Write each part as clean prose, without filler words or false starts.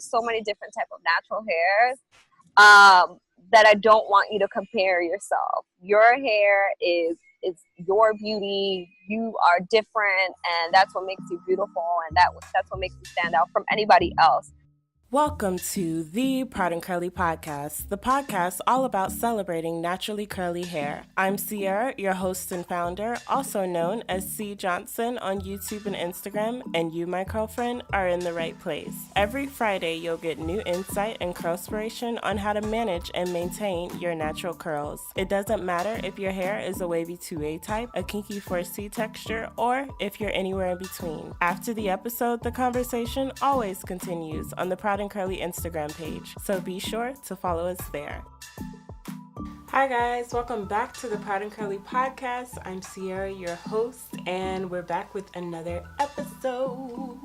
there's so many different type of natural hairs that I don't want you to compare yourself. Your hair is your beauty. You are different, and that's what makes you beautiful, and that's what makes you stand out from anybody else. Welcome to the Proud and Curly Podcast, the podcast all about celebrating naturally curly hair. I'm Sierra, your host and founder, also known as C. Johnson on YouTube and Instagram, and you, my girlfriend, are in the right place. Every Friday, you'll get new insight and curlspiration on how to manage and maintain your natural curls. It doesn't matter if your hair is a wavy 2A type, a kinky 4C texture, or if you're anywhere in between. After the episode, the conversation always continues on the Proud and Curly Instagram page, so be sure to follow us there. Hi guys, welcome back to the Proud and Curly Podcast. I'm Sierra, your host, and we're back with another episode.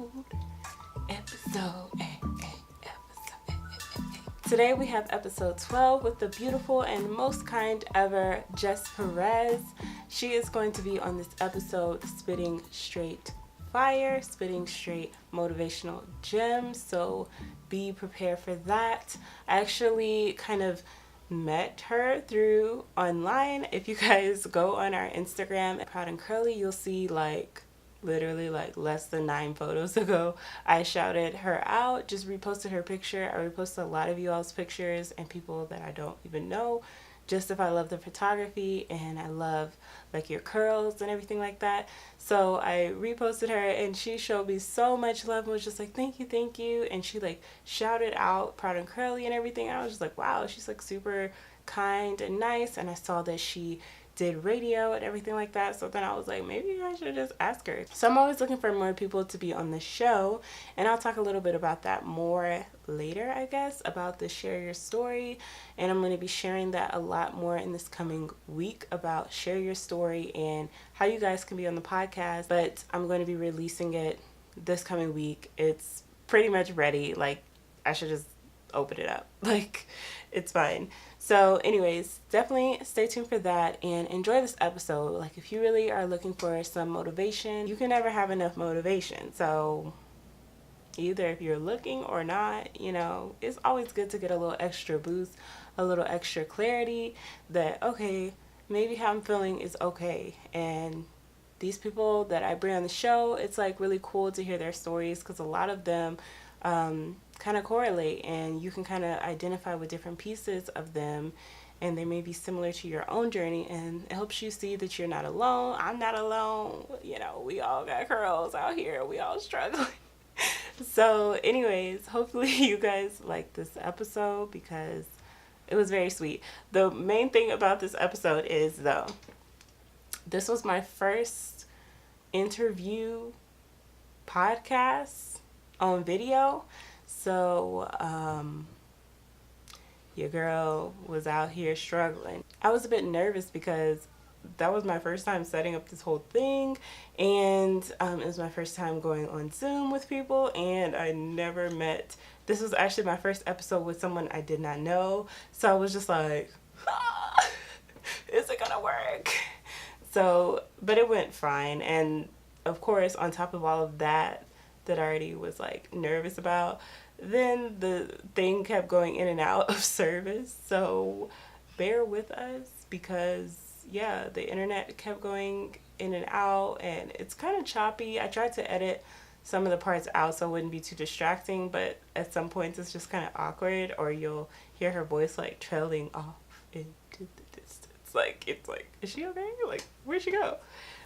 Today we have episode 12 with the beautiful and most kind ever Jes Perez. She is going to be on this episode spitting straight fire, spitting straight motivational gems, so be prepared for that. I actually kind of met her through online. If you guys go on our Instagram at Proud and Curly, you'll see literally less than 9 photos ago, I shouted her out, just reposted her picture. I reposted a lot of you all's pictures and people that I don't even know, just if I love the photography and I love your curls and everything like that. So I reposted her and she showed me so much love and was just like, thank you. And she shouted out Proud and Curly and everything. I was just like, wow, she's super kind and nice. And I saw that she did radio and everything like that. So then I was like, maybe I should just ask her. So I'm always looking for more people to be on the show, and I'll talk a little bit about that more later, I guess, about the share your story. And I'm going to be sharing that a lot more in this coming week about share your story and how you guys can be on the podcast. But I'm going to be releasing it this coming week. It's pretty much ready. I should just open it up. It's fine. So anyways, definitely stay tuned for that and enjoy this episode. If you really are looking for some motivation, you can never have enough motivation. So either if you're looking or not, it's always good to get a little extra boost, a little extra clarity that, okay, maybe how I'm feeling is okay. And these people that I bring on the show, it's really cool to hear their stories because a lot of them kind of correlate and you can kind of identify with different pieces of them, and they may be similar to your own journey, and it helps you see that you're not alone. I'm not alone. We all got curls out here. We all struggling. So anyways, hopefully you guys like this episode because it was very sweet. The main thing about this episode is, though, this was my first interview podcast on video. So your girl was out here struggling. I was a bit nervous because that was my first time setting up this whole thing, and it was my first time going on Zoom with people, and I never met. This was actually my first episode with someone I did not know, so I was just like, is it gonna work? So, but it went fine, and of course, on top of all of that I already was nervous about, then the thing kept going in and out of service. So bear with us because the internet kept going in and out and it's kind of choppy. I tried to edit some of the parts out so it wouldn't be too distracting, but at some points it's just kind of awkward, or you'll hear her voice trailing off into the distance. Is she okay? Where'd she go?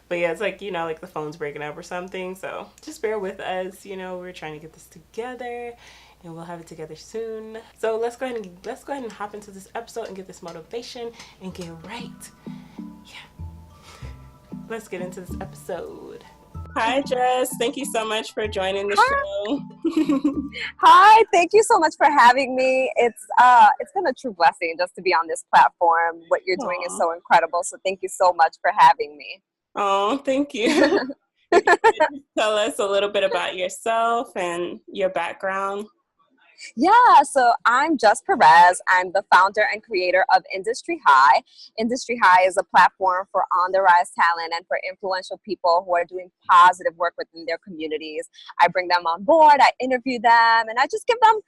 But yeah, it's the phone's breaking up or something. So just bear with us. We're trying to get this together, and we'll have it together soon. So let's go ahead and hop into this episode and get this motivation and get right. Yeah. Let's get into this episode. Hi, Jes. Thank you so much for joining the show. Hi, thank you so much for having me. It's been a true blessing just to be on this platform. What you're doing is so incredible. So thank you so much for having me. Oh, thank you. Tell us a little bit about yourself and your background. Yeah, so I'm Jes Perez. I'm the founder and creator of Industry High. Industry High is a platform for on-the-rise talent and for influential people who are doing positive work within their communities. I bring them on board, I interview them, and I just give them,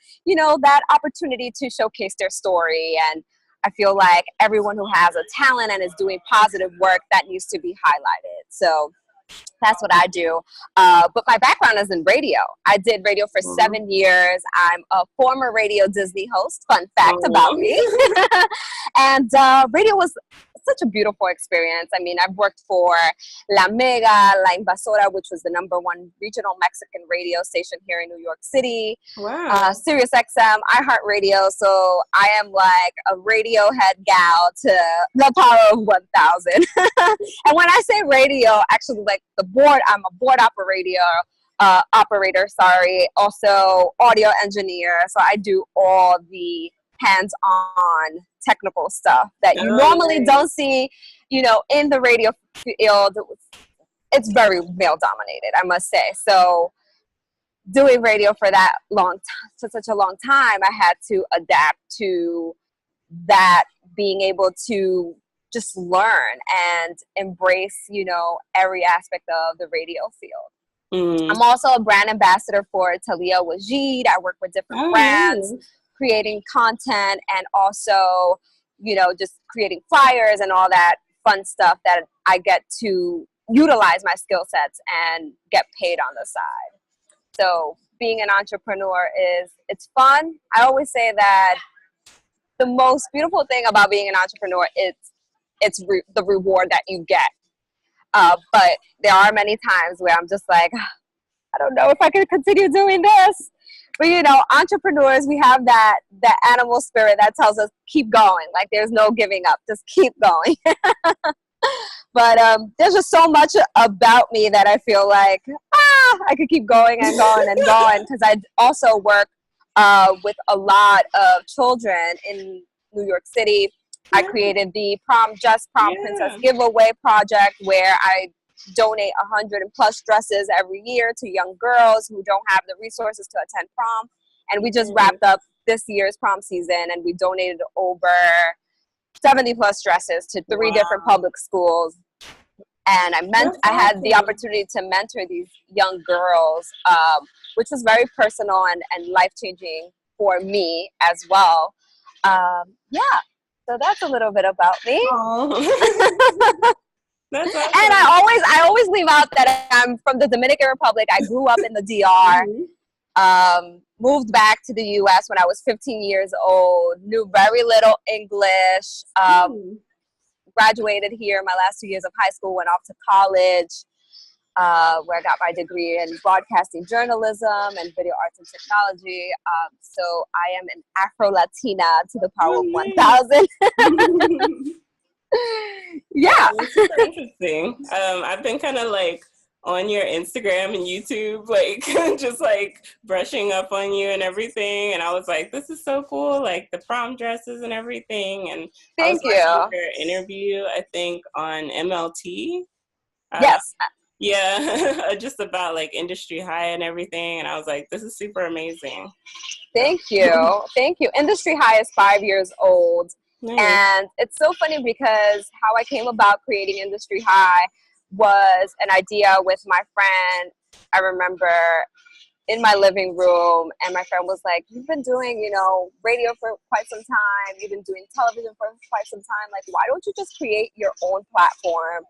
that opportunity to showcase their story. And I feel like everyone who has a talent and is doing positive work, that needs to be highlighted. So that's what I do. But my background is in radio. I did radio for 7 years. I'm a former Radio Disney host. Fun fact about me. And radio was such a beautiful experience. I mean, I've worked for La Mega, La Invasora, which was the #1 regional Mexican radio station here in New York City. Wow. Sirius XM, iHeartRadio. So I am like a Radiohead gal to the power of 1,000. And when I say radio, actually, like I'm a board operator, also audio engineer. So I do all the hands-on technical stuff that you normally don't see, in the radio field. It's very male dominated, I must say. So doing radio for such a long time, I had to adapt to that, being able to just learn and embrace, every aspect of the radio field. I'm also a brand ambassador for Talia Wajid. I work with different brands, creating content, and also, just creating flyers and all that fun stuff that I get to utilize my skill sets and get paid on the side. So being an entrepreneur it's fun. I always say that the most beautiful thing about being an entrepreneur is the reward that you get. But there are many times where I'm just like, I don't know if I can continue doing this. But entrepreneurs, we have that animal spirit that tells us keep going. Like there's no giving up, just keep going. But there's just so much about me that I feel like I could keep going and going and going, because I also work with a lot of children in New York City. I created the Just Prom Princess giveaway project, where I donate 100+ dresses every year to young girls who don't have the resources to attend prom. And we just wrapped up this year's prom season, and we donated over 70+ dresses to 3 different public schools. And I had the opportunity to mentor these young girls, which was very personal and life-changing for me as well. So that's a little bit about me. That's awesome. And I always leave out that I'm from the Dominican Republic. I grew up in the DR, moved back to the U.S. when I was 15 years old, knew very little English, graduated here my last 2 years of high school, went off to college, where I got my degree in broadcasting journalism and video arts and technology. So I am an Afro-Latina to the power of 1,000. Yeah. That's super interesting. I've been kind of like on your Instagram and YouTube, like just like brushing up on you and everything. And I was like, this is so cool, like the prom dresses and everything. And thank you. Your interview, I think, on MLT. Yes. Yeah, just about like Industry High and everything. And I was like, this is super amazing. Thank you. Thank you. Industry High is 5 years old. Nice. And it's so funny because how I came about creating Industry High was an idea with my friend. I remember in my living room, and my friend was like, you've been doing, radio for quite some time. You've been doing television for quite some time. Like, why don't you just create your own platform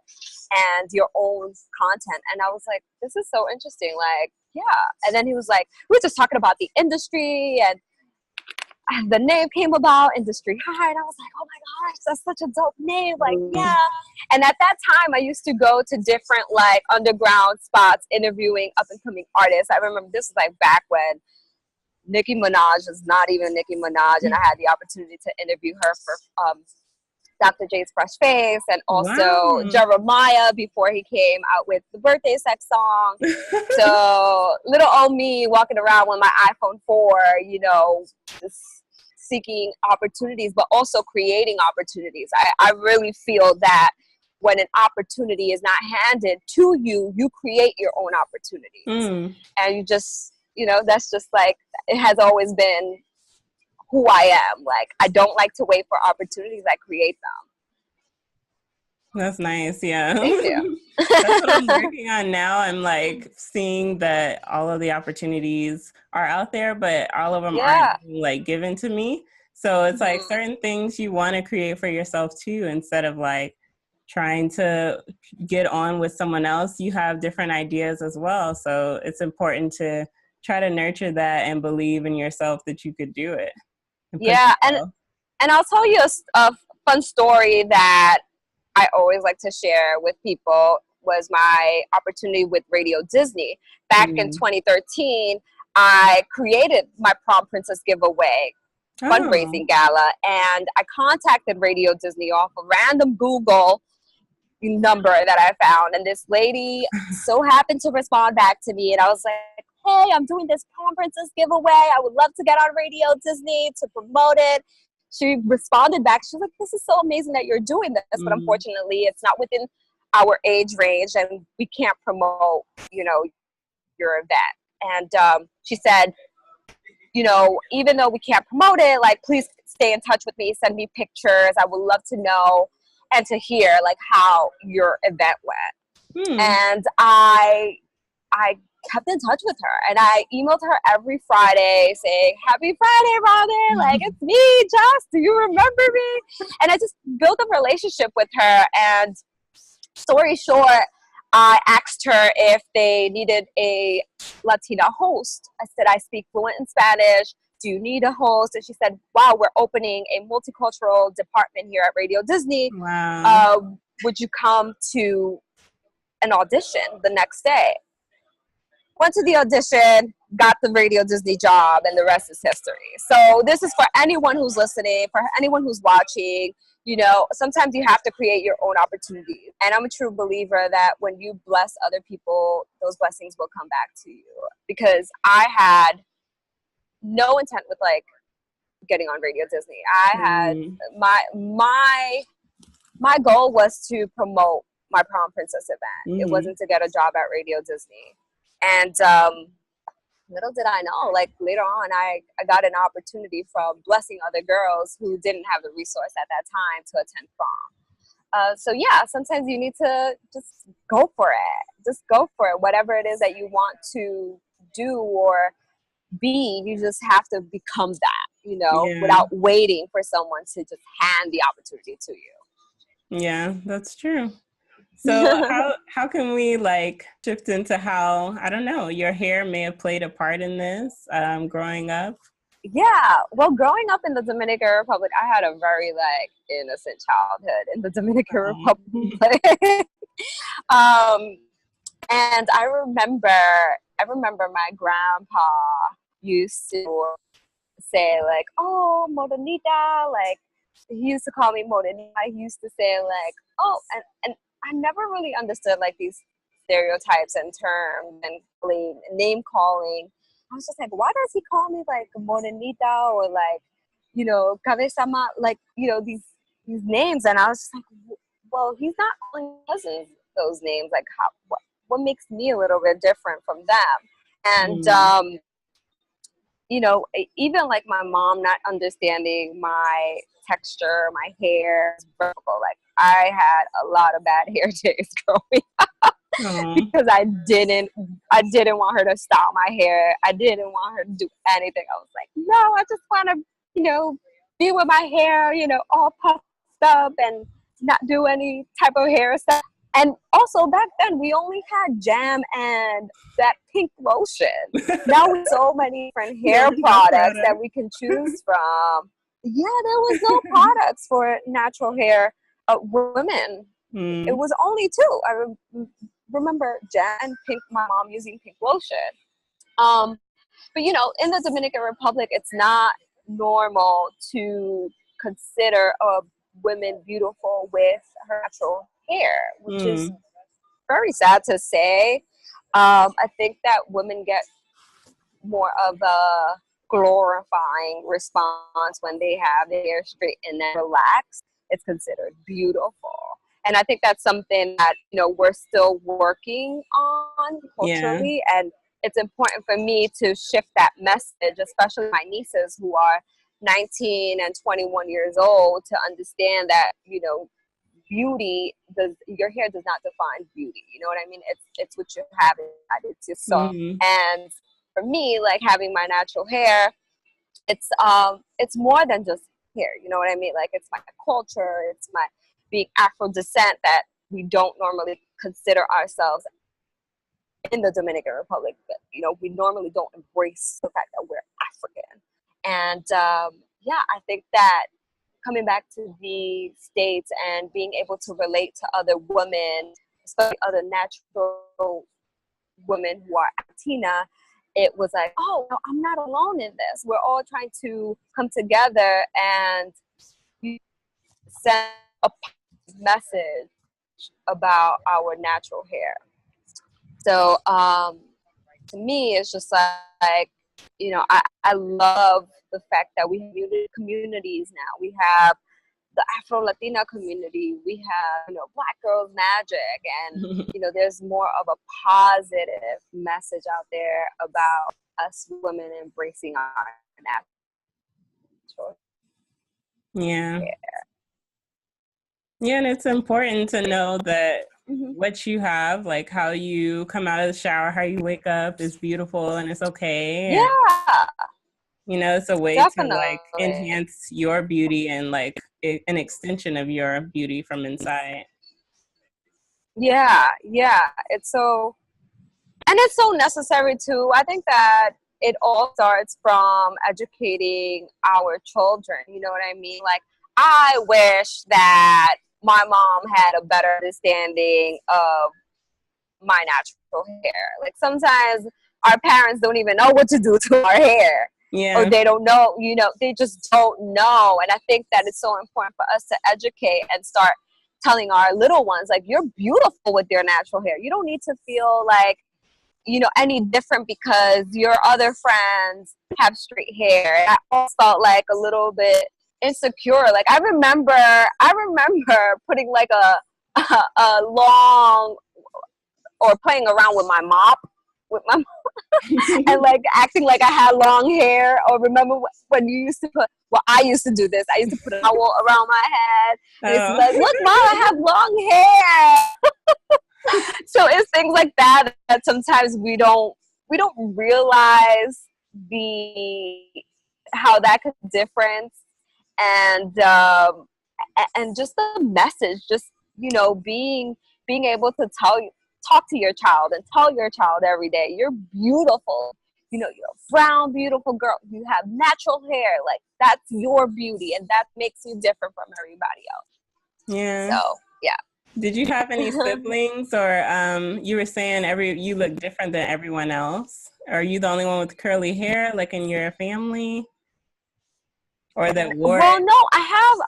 and your own content? And I was like, this is so interesting. Like, yeah. And then he was like, we were just talking about the industry, and the name came about, Industry High, and I was like, oh my gosh, that's such a dope name. Like, yeah. And at that time, I used to go to different like underground spots interviewing up and coming artists. I remember this was like back when Nicki Minaj was not even Nicki Minaj, and I had the opportunity to interview her for Dr. J's Fresh Face, and also Jeremiah before he came out with the Birthday Sex song. So little old me walking around with my iPhone 4, just seeking opportunities, but also creating opportunities. I really feel that when an opportunity is not handed to you, you create your own opportunities. And you just You know, that's just like, it has always been who I am. Like, I don't like to wait for opportunities, I create That's nice. Yeah. them. Thank you. That's what I'm working on now. I'm like seeing that all of the opportunities are out there, but all of them aren't Yeah. like given to me. So it's like Mhm. certain things you want to create for yourself too, instead of like trying to get on with someone else. You have different ideas as well. So it's important to try to nurture that and believe in yourself that you could do it and push Yeah, yourself. and I'll tell you a fun story that I always like to share with people. Was my opportunity with Radio Disney back in Mm. 2013. I created my Prom Princess giveaway Oh. fundraising gala, and I contacted Radio Disney off a random Google number that I found, and this lady so happened to respond back to me, and I was like, hey, I'm doing this Prom Princess giveaway. I would love to get on Radio Disney to promote it. She responded back. She was like, this is so amazing that you're doing this, but Mm. unfortunately, it's not within our age range, and we can't promote, you know, your event. And she said, you know, even though we can't promote it, like, please stay in touch with me, send me pictures. I would love to know and to hear like how your event went. Hmm. And I kept in touch with her, and I emailed her every Friday saying, happy Friday, Robin, like, it's me, Jess, do you remember me? And I just built a relationship with her. And story short, I asked her if they needed a Latina host. I said, I speak fluent in Spanish. Do you need a host? And she said, wow, we're opening a multicultural department here at Radio Disney. Wow. Would you come to an audition the next day? Went to the audition, got the Radio Disney job, and the rest is history. So this is for anyone who's listening, for anyone who's watching. You know, sometimes you have to create your own opportunities. And I'm a true believer that when you bless other people, those blessings will come back to you. Because I had no intent with like getting on Radio Disney. I had Mm. my goal was to promote my Prom Princess event. It Mm-hmm. wasn't to get a job at Radio Disney. And little did I know, like later on, I got an opportunity from blessing other girls who didn't have the resource at that time to attend prom. So yeah, sometimes you need to just go for it. Just go for it. Whatever it is that you want to do or be, you just have to become that, you know, Yeah. without waiting for someone to just hand the opportunity to Yeah, that's true. So you. how can we like shift into how, I don't know, your hair may have played a part in this growing up? Yeah, well, growing up in the Dominican Republic, I had a very like innocent childhood in the Dominican Um, Republic. um, and I remember my grandpa used to say like, "Oh, Morenita," like he used to call me Morenita. He used to say like, "Oh," and I never really understood like these stereotypes and terms and name calling. I was just like, why does he call me like Morenita or like, you know, Cabezama, like, you know, these names? And I was just like, well, he's not calling cousins those names. Like, what makes me a little bit different from them? And mm, you know, even like my mom not understanding my texture, my hair, like I had a lot of bad hair days growing oh, because I didn't want her to style my hair. I didn't want her to do anything. I was like, no, I just want to, you know, be with my hair, you know, all puffed up and not do any type of hairstyle. And also back then we only had jam and that pink lotion. Now we have so many different no hair makeup products that product. we can choose from. Yeah, there was no products for natural hair women. It Mm, was only two. Remember Jen and Pink, my mom using pink lotion. Um, but you know, in the Dominican Republic, it's not normal to consider a woman beautiful with her natural hair, which is mm, very sad to say. I think that women get more of a glorifying response when they have their hair straight and then relaxed. It's considered beautiful. And I think that's something that, you know, we're still working on yeah. culturally. And it's important for me to shift that message, especially my nieces who are 19 and 21 years old, to understand that, you know, your hair does not define beauty. You know what I mean? It's what you have inside. It's your soul. Mm-hmm. And for me, like having my natural hair, it's more than just hair. You know what I mean? Like it's my culture. It's my being Afro descent that we don't normally consider ourselves in the Dominican Republic. But you know, we normally don't embrace the fact that we're African. And yeah, I think that coming back to the States and being able to relate to other women, especially other natural women who are Latina, it was like, oh, no, I'm not alone in this. We're all trying to come together and send a message about our natural hair. So to me, it's just like, you know, I love the fact that we have communities now. We have the Afro-Latina community. We have, you know, Black Girls Magic. And, you know, there's more of a positive message out there about us women embracing our natural Yeah. hair. Yeah, and it's important to know that what you have, like how you come out of the shower, how you wake up is beautiful and it's okay. Yeah. And, you know, it's a way Definitely. to like enhance your beauty and like an extension of your beauty from inside. Yeah. It's so necessary too. I think that it all starts from educating our children. You know what I mean? Like, I wish that my mom had a better understanding of my natural hair. Like, sometimes our parents don't even know what to do to our hair. Yeah. Or they don't know, you know, they just don't know. And I think that it's so important for us to educate and start telling our little ones, like, you're beautiful with your natural hair. You don't need to feel like, you know, any different because your other friends have straight hair. And I always felt like a little bit insecure. Like I remember putting like a long, or playing around with my mop, and like acting like I had long hair. Or remember when you used to I used to do this. I used to put a towel around my head and it's like, look, Mom, I have long hair. So it's things like that sometimes we don't realize how that could difference. And just the message, just, you know, being able to talk to your child and tell your child every day, you're beautiful. You know, you're a brown, beautiful girl. You have natural hair. Like, that's your beauty, and that makes you different from everybody else. Yeah. So, yeah. Did you have any siblings, or you were saying you look different than everyone else? Are you the only one with curly hair, like in your family? Or that wore Well, no, I have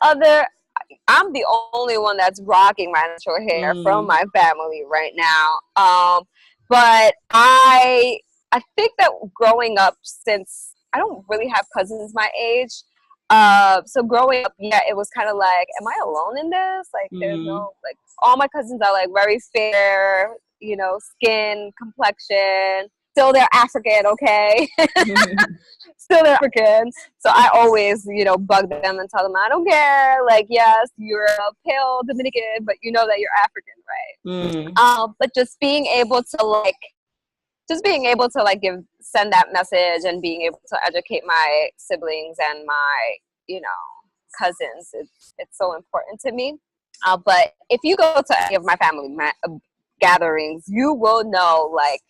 I'm the only one that's rocking my natural hair from my family right now. But I think that growing up, since I don't really have cousins my age, so growing up, yeah, it was kind of like, am I alone in this? Like, there's no, like, all my cousins are like very fair, you know, skin, complexion. Still, they're African, okay? Still, they're African. So I always, you know, bug them and tell them, I don't care. Like, yes, you're a pale Dominican, but you know that you're African, right? But just being able to send that message and being able to educate my siblings and my, you know, cousins, it's so important to me. But if you go to any of my family gatherings, you will know, like,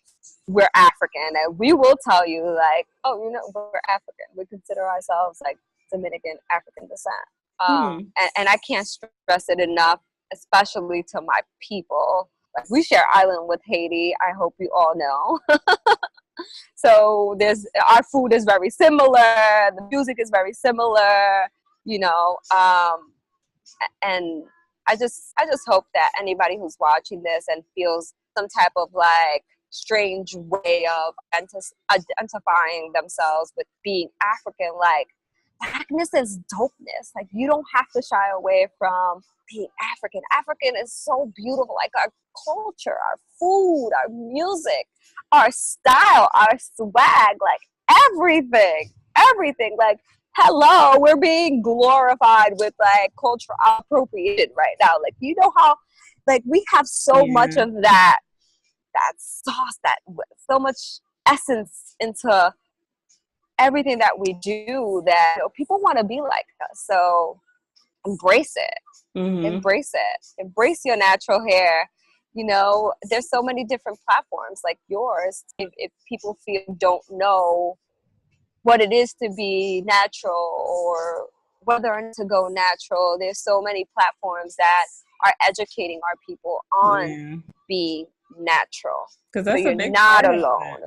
we're African, and we will tell you, like, oh, you know, we're African. We consider ourselves like Dominican African descent. And I can't stress it enough, especially to my people. Like, we share island with Haiti. I hope you all know. So our food is very similar. The music is very similar, you know. And I just hope that anybody who's watching this and feels some type of like strange way of identifying themselves with being African, like, Blackness is dopeness. Like, you don't have to shy away from being African. African is so beautiful. Like, our culture, our food, our music, our style, our swag, like everything. Like, hello, we're being glorified with like cultural appropriation right now. Like, you know how, like, we have so much of that sauce, that so much essence into everything that we do, that, you know, people want to be like us. So embrace it. Embrace your natural hair. You know, there's so many different platforms like yours. If people don't know what it is to be natural, or whether or not to go natural, there's so many platforms that are educating our people on being natural. Because that's so a you're big not part alone.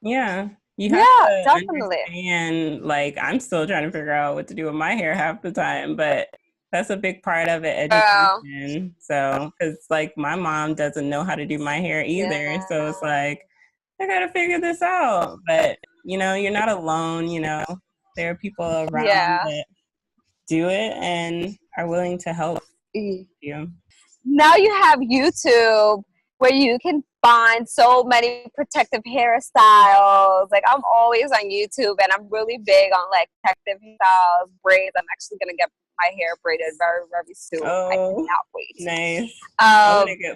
Yeah. You have to definitely understand, like, I'm still trying to figure out what to do with my hair half the time, but that's a big part of it, education. So, because, like, my mom doesn't know how to do my hair either. So it's like, I got to figure this out. But, you know, you're not alone. You know, there are people around that do it and are willing to help you. Now you have YouTube, where you can find so many protective hairstyles. Like, I'm always on YouTube, and I'm really big on like protective styles, braids. I'm actually gonna get my hair braided very, very soon. I cannot wait. Nice.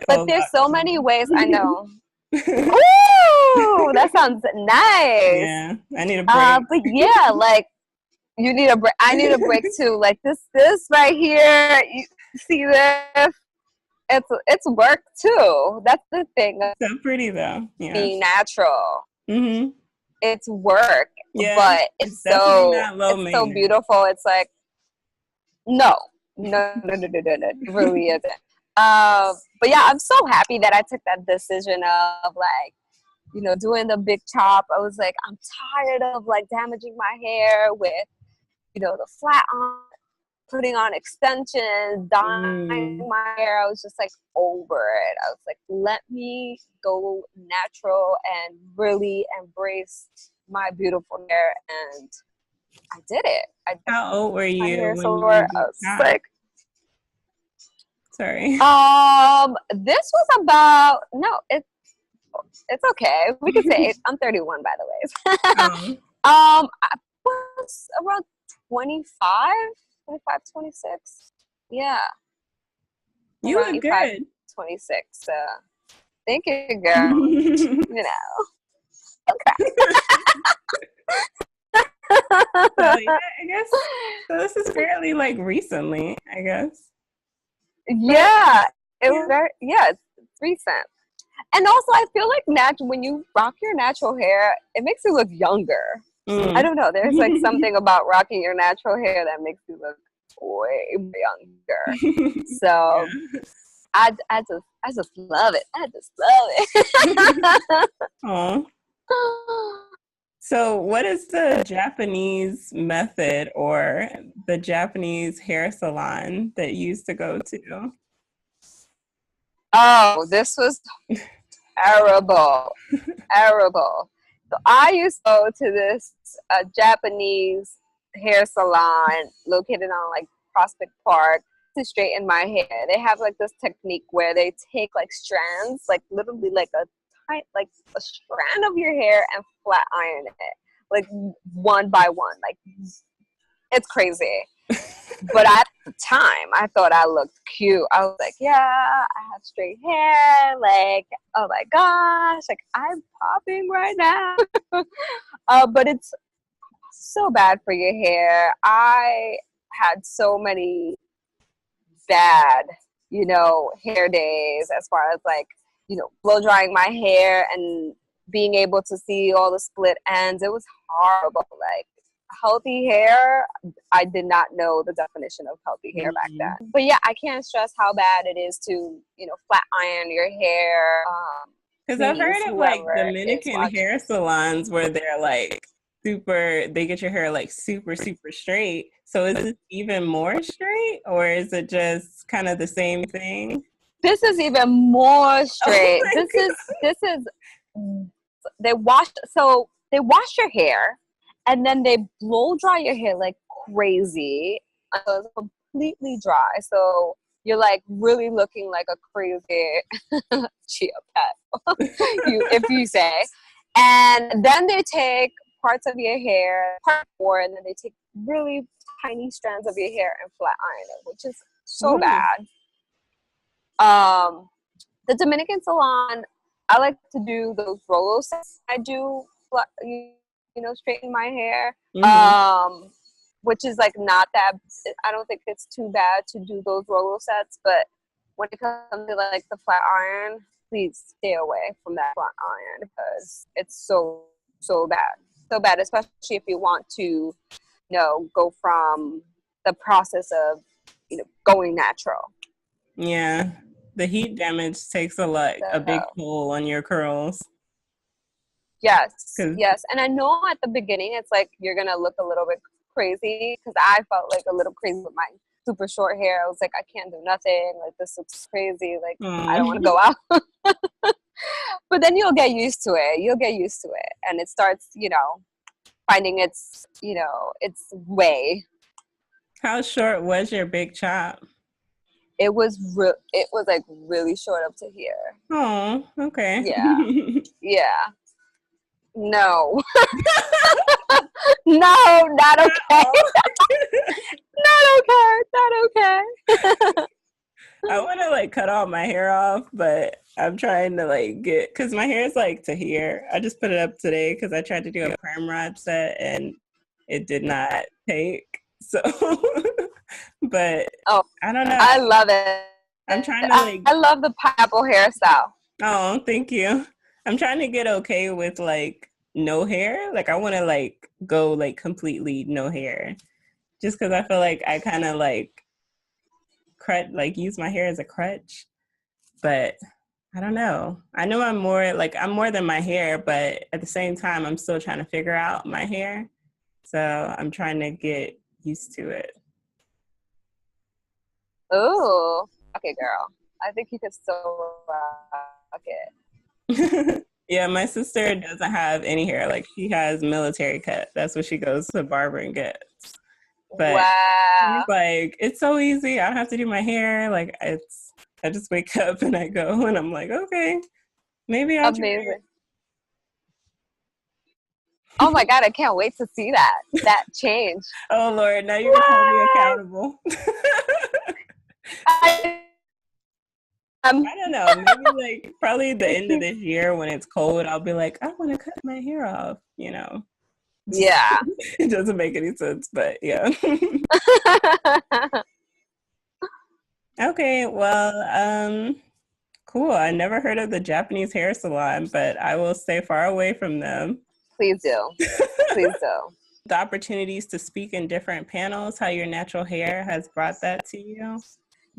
But there's so many ways. I know. Ooh, that sounds nice. Yeah, I need a break. But yeah, like, you need a break. I need a break too. Like, this right here. You see this? It's work too. That's the thing. So pretty though. Yeah. Being natural. It's work, but it's so beautiful. It's like, no, it really isn't. But yeah, I'm so happy that I took that decision of, like, you know, doing the big chop. I was like, I'm tired of like damaging my hair with, you know, the flat on, putting on extensions, dyeing my hair. I was just like over it. I was like, let me go natural and really embrace my beautiful hair. And I did it. How old were you when you I was like, sorry. This was about, no, it's okay. We could say it. I'm 31, by the way. I was around 25, 26. Yeah. You look good. 26. Thank you, girl. You know. Okay. So, yeah, I guess so. This is fairly like recently, I guess. Yeah. It was very, it's recent. And also, I feel like when you rock your natural hair, it makes you look younger. I don't know. There's like something about rocking your natural hair that makes you look way younger. So I just love it. I just love it. Aww. So what is the Japanese method or the Japanese hair salon that you used to go to? Oh, this was terrible. So I used to go to this Japanese hair salon located on like Prospect Park to straighten my hair. They have like this technique where they take like strands, like literally like a strand of your hair and flat iron it, like one by one. Like, it's crazy. But at the time, I thought I looked cute. I was like, yeah, I have straight hair. Like, oh my gosh, like, I'm popping right now. But it's so bad for your hair. I had so many bad, you know, hair days, as far as like, you know, blow drying my hair and being able to see all the split ends. It was horrible. Like, healthy hair, I did not know the definition of healthy hair back then. But yeah, I can't stress how bad it is to, you know, flat iron your hair. Because I've heard of like Dominican hair salons where they're like they get your hair like super straight. So is it even more straight, or is it just kind of the same thing? This is even more straight. This is they wash your hair, and then they blow dry your hair like crazy until it's completely dry. So you're like really looking like a crazy chia pet, if you say. And then they take parts of your hair, part four, and then they take really tiny strands of your hair and flat iron it, which is so bad. The Dominican salon, I like to do those Rolo sets. I do, straighten my hair, which is like not that. I don't think it's too bad to do those Rolo sets, but when it comes to like the flat iron, please stay away from that flat iron because it's so bad, especially if you want to, go from the process of, going natural. Yeah, the heat damage takes a big toll on your curls. Yes, and I know at the beginning it's like you're gonna look a little bit crazy because I felt like a little crazy with my super short hair. I was like, I can't do nothing. Like this looks crazy. Like I don't want to go out. But then you'll get used to it. And it starts, finding its way. How short was your big chop? It was like really short up to here. Oh, okay. Yeah. No. No, not okay. Not okay. I want to like cut all my hair off, but I'm trying to like because my hair is like to here. I just put it up today because I tried to do a perm rod set and it did not take. So, but I don't know. I love it. I'm trying to like. I love the pineapple hairstyle. Oh, thank you. I'm trying to get okay with like no hair. Like I want to like go like completely no hair, just because I feel like I kind of like use my hair as a crutch, but I don't know. I know I'm more than my hair, but at the same time, I'm still trying to figure out my hair. So I'm trying to get used to it. Oh, okay, girl. I think you could still rock it. Yeah, my sister doesn't have any hair. Like she has military cut. That's what she goes to the barber and gets. But she's like, it's so easy. I don't have to do my hair. Like I just wake up and I go and I'm like, okay, maybe I'll try it. Oh my God, I can't wait to see that change. Oh Lord, now you're gonna hold me accountable. I don't know. Maybe like probably the end of this year when it's cold, I'll be like, I want to cut my hair off, Yeah. It doesn't make any sense, but yeah. Okay, well, cool. I never heard of the Japanese hair salon, but I will stay far away from them. Please do. Please do. The opportunities to speak in different panels, how your natural hair has brought that to you?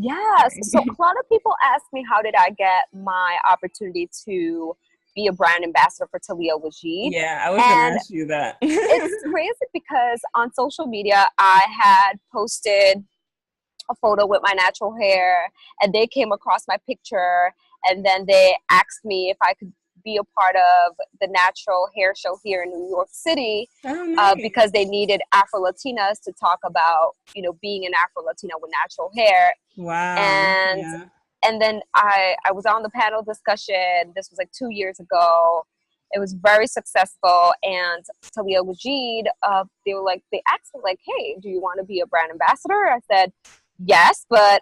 Yes. So a lot of people ask me, how did I get my opportunity to be a brand ambassador for Talia Wajid? Yeah, I was going to ask you that. It's crazy because on social media, I had posted a photo with my natural hair and they came across my picture and then they asked me if I could be a part of the natural hair show here in New York City. Because they needed Afro-Latinas to talk about, being an Afro-Latina with natural hair. Wow. And then I was on the panel discussion. This was like 2 years ago. It was very successful. And Talia Wajid, they asked me like, hey, do you want to be a brand ambassador? I said, yes, but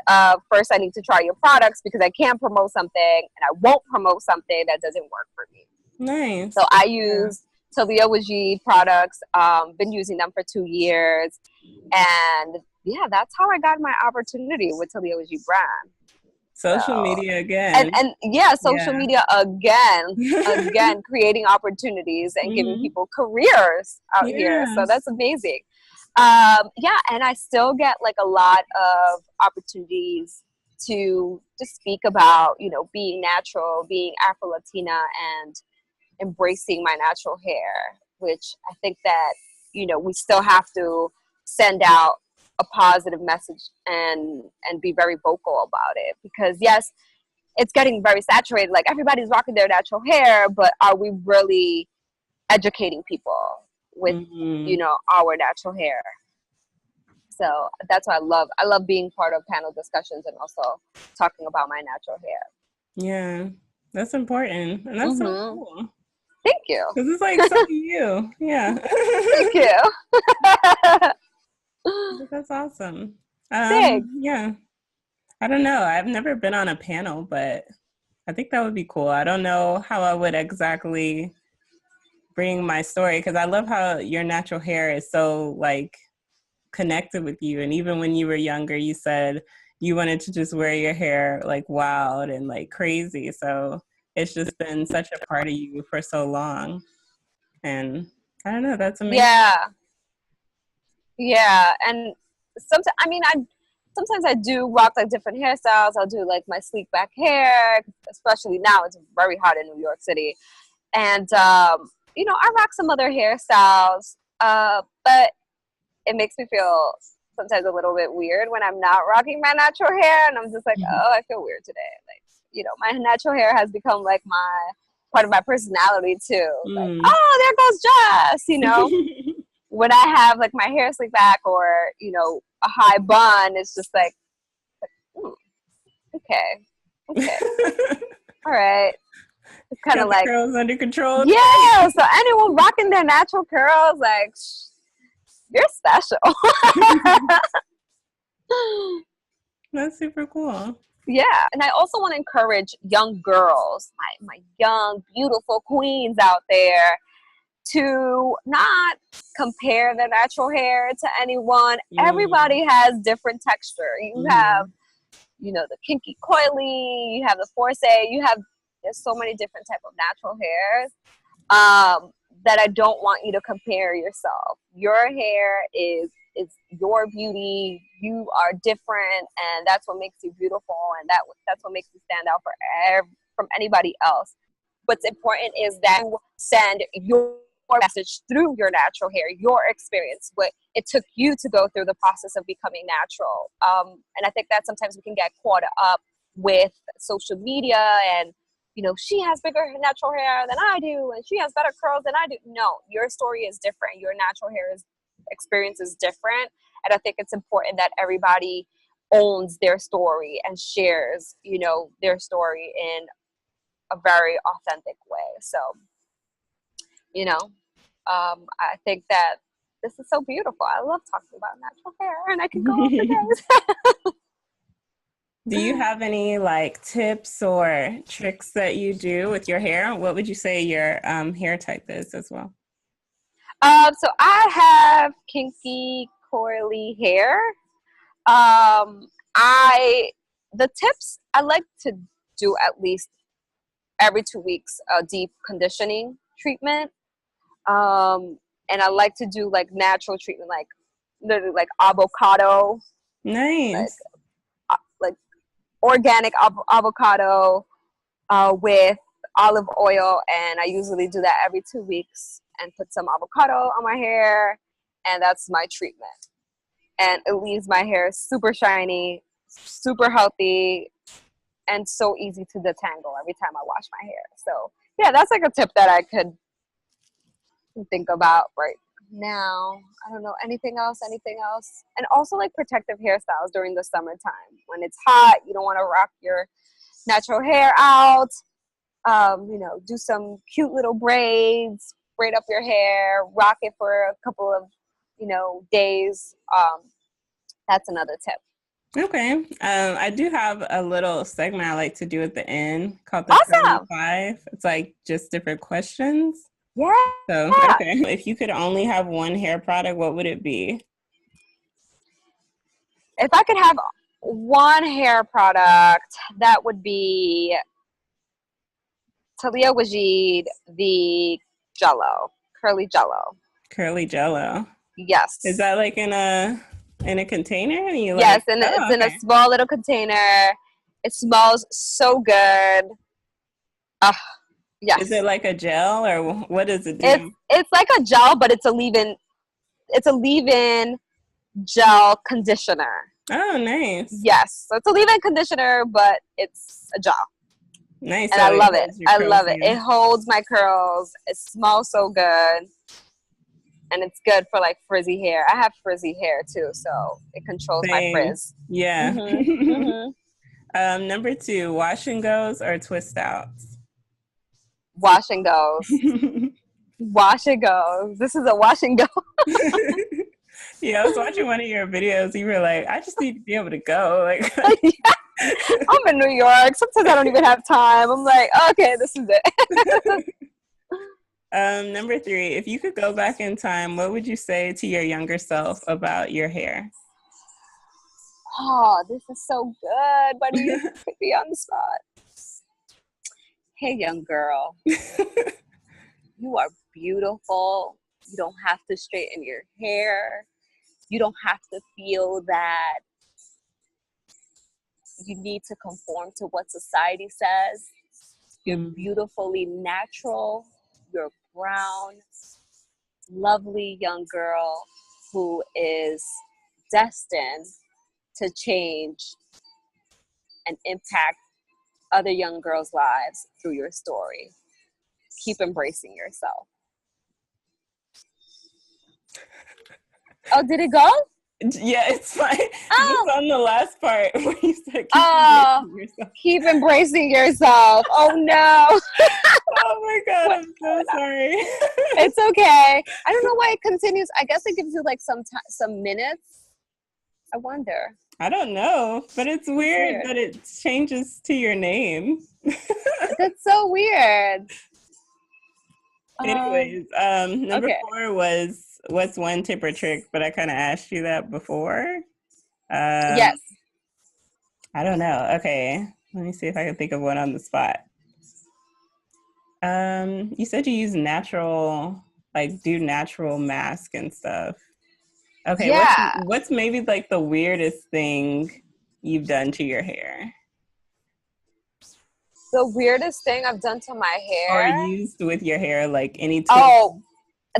first I need to try your products because I can't promote something and I won't promote something that doesn't work for me. Nice. So I use Talia Wajid products, been using them for 2 years. And yeah, that's how I got my opportunity with Talia Wajid brand. Social media again. And social media again, creating opportunities and giving people careers out here. So that's amazing. And I still get like a lot of opportunities to speak about, being natural, being Afro-Latina and embracing my natural hair, which I think that, we still have to send out a positive message and be very vocal about it because yes, it's getting very saturated. Like everybody's rocking their natural hair, but are we really educating people with, our natural hair? So that's why I love being part of panel discussions and also talking about my natural hair. Yeah, that's important. And that's so Mm-hmm. cool. Thank you. Because it's like so you. Yeah. Thank you. That's awesome. Thanks. Yeah. I don't know. I've never been on a panel, but I think that would be cool. I don't know how I would exactly bring my story because I love how your natural hair is so like connected with you. And even when you were younger, you said you wanted to just wear your hair like wild and like crazy. So it's just been such a part of you for so long. And I don't know, that's amazing. Yeah. Yeah. And sometimes, sometimes I do rock like different hairstyles. I'll do like my sleek back hair, especially now it's very hot in New York City. And, I rock some other hairstyles. But it makes me feel sometimes a little bit weird when I'm not rocking my natural hair. And I'm just like, oh, I feel weird today. Like, my natural hair has become like my part of my personality too. Like, oh, there goes Jess, when I have like my hair slicked back or, a high bun, it's just like, okay. All right. It's kind of Got the like curls under control. Yeah. So anyone rocking their natural curls, like, you're special. That's super cool. Yeah. And I also want to encourage young girls, my young, beautiful queens out there, to not compare their natural hair to anyone. Everybody has different texture. You have, the kinky coily, you have the forcé, there's so many different type of natural hairs that I don't want you to compare yourself. Your hair is your beauty. You are different, and that's what makes you beautiful, and that's what makes you stand out from anybody else. What's important is that you send your message through your natural hair, your experience, what it took you to go through the process of becoming natural. And I think that sometimes we can get caught up with social media and, she has bigger natural hair than I do, and she has better curls than I do. No, your story is different. Your natural hair experience is different. And I think it's important that everybody owns their story and shares, their story in a very authentic way. So, I think that this is so beautiful. I love talking about natural hair, and I can go on for days. Do you have any like tips or tricks that you do with your hair? What would you say your hair type is as well? So I have kinky, coily hair. The tips I like to do at least every 2 weeks a deep conditioning treatment. And I like to do like natural treatment, like literally like avocado, Nice. like organic avocado with olive oil, and I usually do that every 2 weeks and put some avocado on my hair, and that's my treatment. And it leaves my hair super shiny, super healthy, and so easy to detangle every time I wash my hair. So yeah, that's like a tip that I could think about right now. I don't know, anything else. And also like protective hairstyles during the summertime. When it's hot, you don't want to rock your natural hair out. Do some cute little braids, braid up your hair, rock it for a couple of, days. That's another tip. Okay. I do have a little segment I like to do at the end called the Awesome. 5. It's like just different questions. Yeah. So, okay. If you could only have one hair product, what would it be? If I could have one hair product, that would be Talia Wajid, the Jello, curly Jello. Curly Jello. Yes. Is that like in a container? And you yes, and it's in a small little container. It smells so good. Yes. Is it like a gel, or what does it do? It's like a gel, but it's a leave-in. It's a leave-in gel conditioner. Oh, nice. Yes, so it's a leave-in conditioner, but it's a gel. Nice. And so I love it. I love it. It holds my curls. It smells so good. And it's good for like frizzy hair. I have frizzy hair too, so it controls my Same. frizz. Yeah. Mm-hmm. Mm-hmm. Number 2, wash and goes or twist outs? Wash and goes. Wash and goes. This is a wash and go. Yeah, I was watching one of your videos. You were like, I just need to be able to go. Like, I'm in New York. Sometimes I don't even have time. I'm like, okay, this is it. Number 3, if you could go back in time, what would you say to your younger self about your hair? Oh, this is so good, buddy. You put me on the spot. Hey, young girl. You are beautiful. You don't have to straighten your hair. You don't have to feel that you need to conform to what society says. You're beautifully natural. You're brown, lovely young girl who is destined to change and impact other young girls' lives through your story. Keep embracing yourself. Oh, did it go? Yeah, it's fine. Oh. Just on the last part where you said keep embracing yourself. Keep embracing yourself. Oh no. Oh my God, I'm so sorry. It's okay. I don't know why it continues. I guess it gives you like some minutes. I wonder. I don't know, but it's weird that it changes to your name. That's so weird. Anyways, number 4 was what's one tip or trick, but I kind of asked you that before. Yes. I don't know. Okay, let me see if I can think of one on the spot. You said you use natural, like do natural mask and stuff. Okay, yeah. what's maybe like the weirdest thing you've done to your hair? The weirdest thing I've done to my hair? Or used with your hair, like any tip? Oh,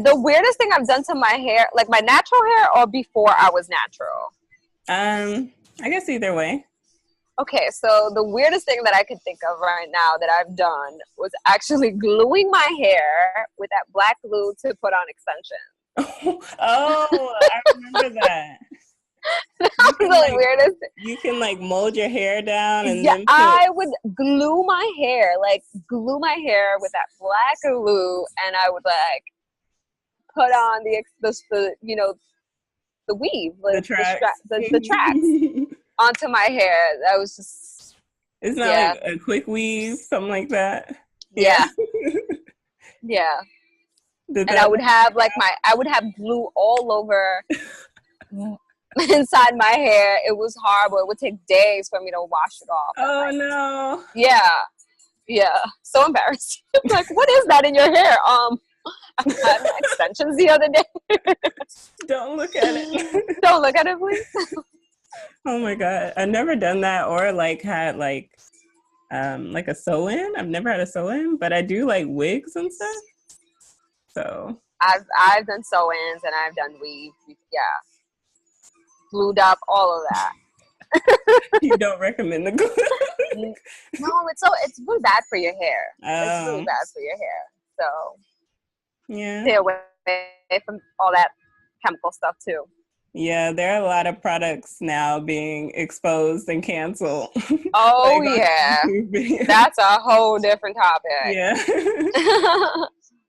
the weirdest thing I've done to my hair, like my natural hair or before I was natural? I guess either way. Okay, so the weirdest thing that I could think of right now that I've done was actually gluing my hair with that black glue to put on extensions. Oh, I remember that. That was the weirdest thing. You can like mold your hair down and then I would glue my hair with that black glue, and I would like put on the weave, like, the tracks onto my hair. That was just. It's not like a quick weave, something like that. Yeah. Yeah. And I would have glue all over inside my hair. It was horrible. It would take days for me to wash it off. Oh no. Yeah. So embarrassing. Like, what is that in your hair? I had my extensions the other day. Don't look at it. Don't look at it, please. Oh my God. I've never done that or like had like a sew-in. I've never had a sew-in, but I do like wigs and stuff. So I've done sew-ins and I've done weave. Yeah. Glued up, all of that. You don't recommend the glue? No, it's really bad for your hair. It's really bad for your hair. So yeah, stay away from all that chemical stuff too. Yeah, there are a lot of products now being exposed and canceled. Oh yeah, that's a whole different topic. Yeah.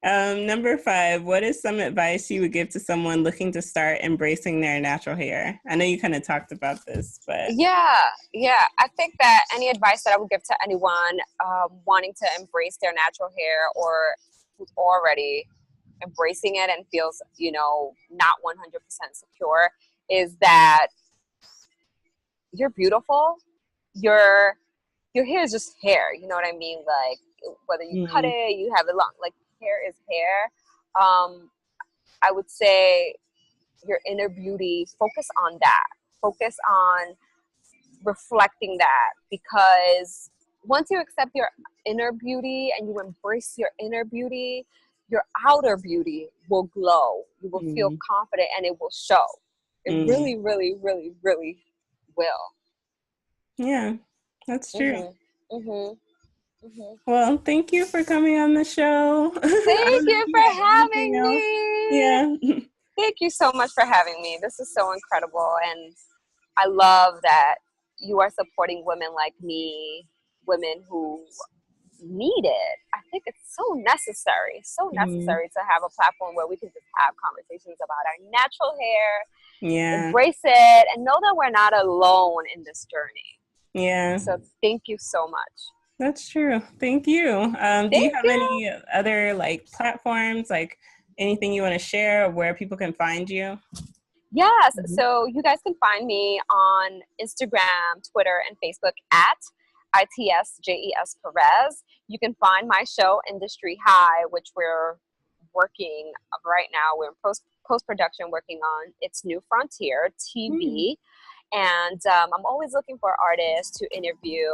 Number 5, what is some advice you would give to someone looking to start embracing their natural hair? I know you kind of talked about this, but yeah. I think that any advice that I would give to anyone wanting to embrace their natural hair or who's already embracing it and feels, not 100% secure is that you're beautiful. Your hair is just hair. You know what I mean? Like whether you cut it, you have it long, like hair is hair. I would say your inner beauty, focus on that. Focus on reflecting that, because once you accept your inner beauty and you embrace your inner beauty, your outer beauty will glow. You will feel confident and it will show. It really, really, really, really will. Yeah, that's true. Mhm. Well, thank you for coming on the show. I Thank don't know if you you for have anything having else. me. Yeah. Thank you so much for having me. This is so incredible. And I love that you are supporting women like me, women who need it. I think it's so Mm, necessary to have a platform where we can just have conversations about our natural hair, yeah. embrace it, and know that we're not alone in this journey. Yeah. So thank you so much. That's true. Thank you. Do you Thank have you. any other like platforms, like anything you want to share of where people can find you? Yes, Mhm. so you guys can find me on Instagram, Twitter, and Facebook at ITSJES Perez. You can find my show Industry High, which we're working right now. We're in post production working on its new frontier, Hmm. TV. And I'm always looking for artists to interview.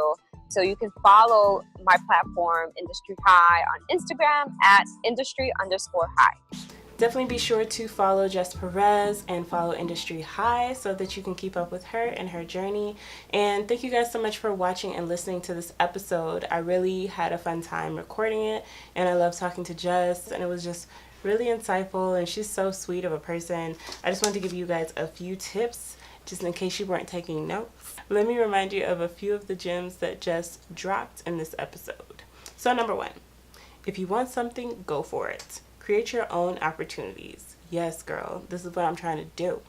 So you can follow my platform, Industry High, on Instagram at industry_high. Definitely be sure to follow Jes Perez and follow Industry High so that you can keep up with her and her journey. And thank you guys so much for watching and listening to this episode. I really had a fun time recording it, and I love talking to Jes, and it was just really insightful, and she's so sweet of a person. I just wanted to give you guys a few tips just in case you weren't taking notes. Let me remind you of a few of the gems that Jes dropped in this episode. So, number one, if you want something, go for it. Create your own opportunities. Yes, girl, this is what I'm trying to do.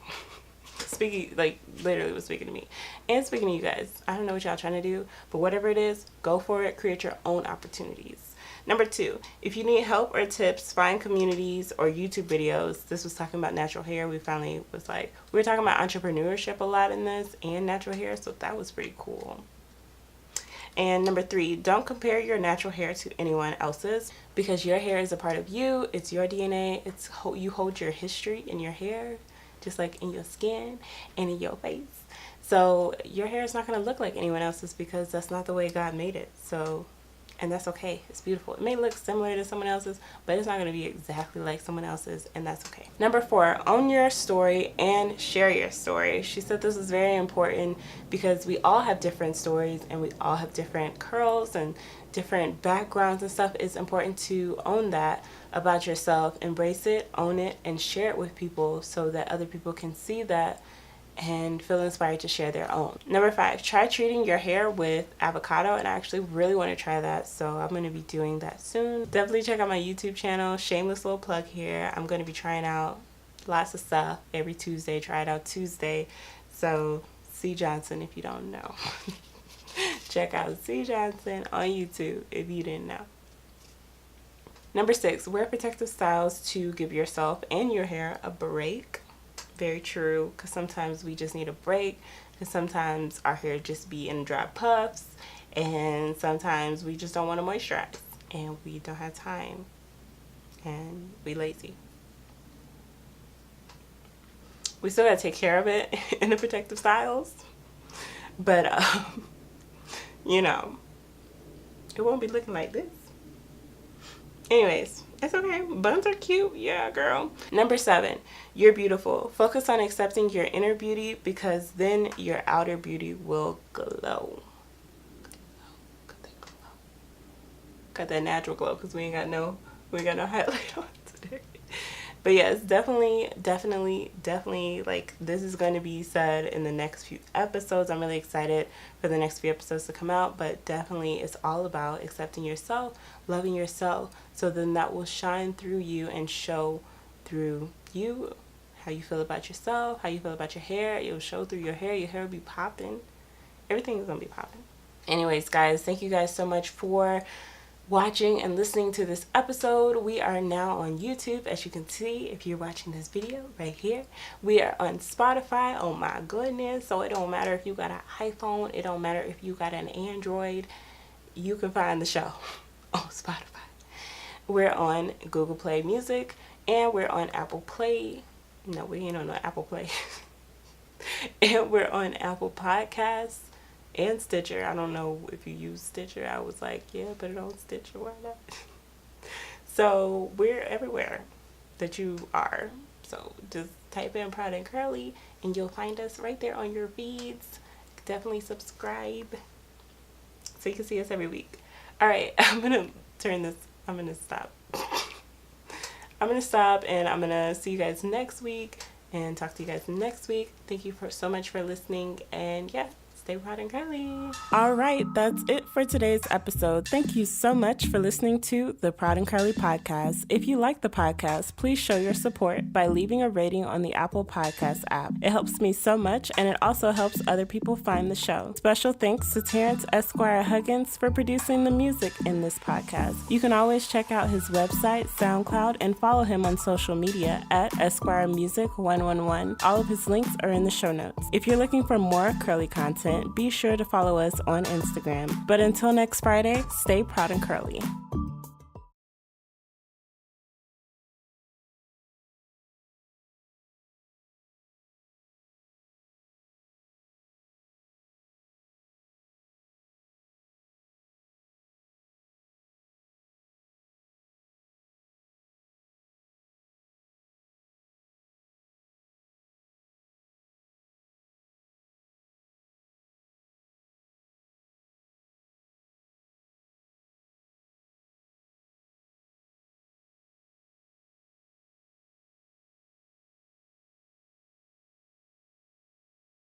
Speaking, like, literally was speaking to me. And speaking to you guys. I don't know what y'all trying to do, but whatever it is, go for it. Create your own opportunities. Number two, if you need help or tips, find communities or YouTube videos. This was talking about natural hair. We finally was like, we were talking about entrepreneurship a lot in this and natural hair, so that was pretty cool. And number three, don't compare your natural hair to anyone else's because your hair is a part of you. It's your DNA. You hold your history in your hair, just like in your skin and in your face. So your hair is not going to look like anyone else's because that's not the way God made it. So, and that's okay. It's beautiful. It may look similar to someone else's, but it's not going to be exactly like someone else's, and that's okay. Number four, own your story and share your story. She said this is very important because we all have different stories and we all have different curls and different backgrounds and stuff. It's important to own that about yourself, embrace it, own it, and share it with people so that other people can see that and feel inspired to share their own. Number five, try treating your hair with avocado, and I actually really want to try that, so I'm going to be doing that soon. Definitely check out my YouTube channel. Shameless little plug here. I'm going to be trying out lots of stuff every Tuesday. Try it out Tuesday. So C Johnson, if you don't know. Check out C Johnson on YouTube if you didn't know. Number six, wear protective styles to give yourself and your hair a break. Very true, because sometimes we just need a break, and sometimes our hair just be in dry puffs, and sometimes we just don't want to moisturize, and we don't have time, and we lazy. We still gotta take care of it in the protective styles, but you know, it won't be looking like this. Anyways, it's okay. Buns are cute. Yeah, girl. Number seven, you're beautiful. Focus on accepting your inner beauty because then your outer beauty will glow. Got that natural glow because we ain't got no highlight on today. But yes, definitely, like, this is going to be said in the next few episodes. I'm really excited for the next few episodes to come out, but definitely it's all about accepting yourself, loving yourself, so then that will shine through you and show through you how you feel about yourself, how you feel about your hair. It will show through your hair. Your hair will be popping. Everything is going to be popping. Anyways, guys, thank you guys so much for watching and listening to this episode. We are now on YouTube, as you can see if you're watching this video right here. We are on Spotify. Oh my goodness. So it don't matter if you got an iPhone, it don't matter if you got an Android, you can find the show on Spotify. We're on Google Play Music, and we're on Apple Play. No, we ain't on no Apple Play. And we're on Apple Podcasts and Stitcher. I don't know if you use Stitcher. I was like, yeah, put it on Stitcher. Why not? So we're everywhere that you are. So just type in Proud and Curly and you'll find us right there on your feeds. Definitely subscribe so you can see us every week. All right, I'm going to stop. I'm going to stop, and I'm going to see you guys next week and talk to you guys next week. Thank you so much for listening, and yeah, stay proud and curly. All right, that's it for today's episode. Thank you so much for listening to the Proud and Curly podcast. If you like the podcast, please show your support by leaving a rating on the Apple Podcast app. It helps me so much, and it also helps other people find the show. Special thanks to Terrence Esquire Huggins for producing the music in this podcast. You can always check out his website, SoundCloud, and follow him on social media at Esquire Music 111. All of his links are in the show notes. If you're looking for more curly content, be sure to follow us on Instagram. But until next Friday, stay proud and curly.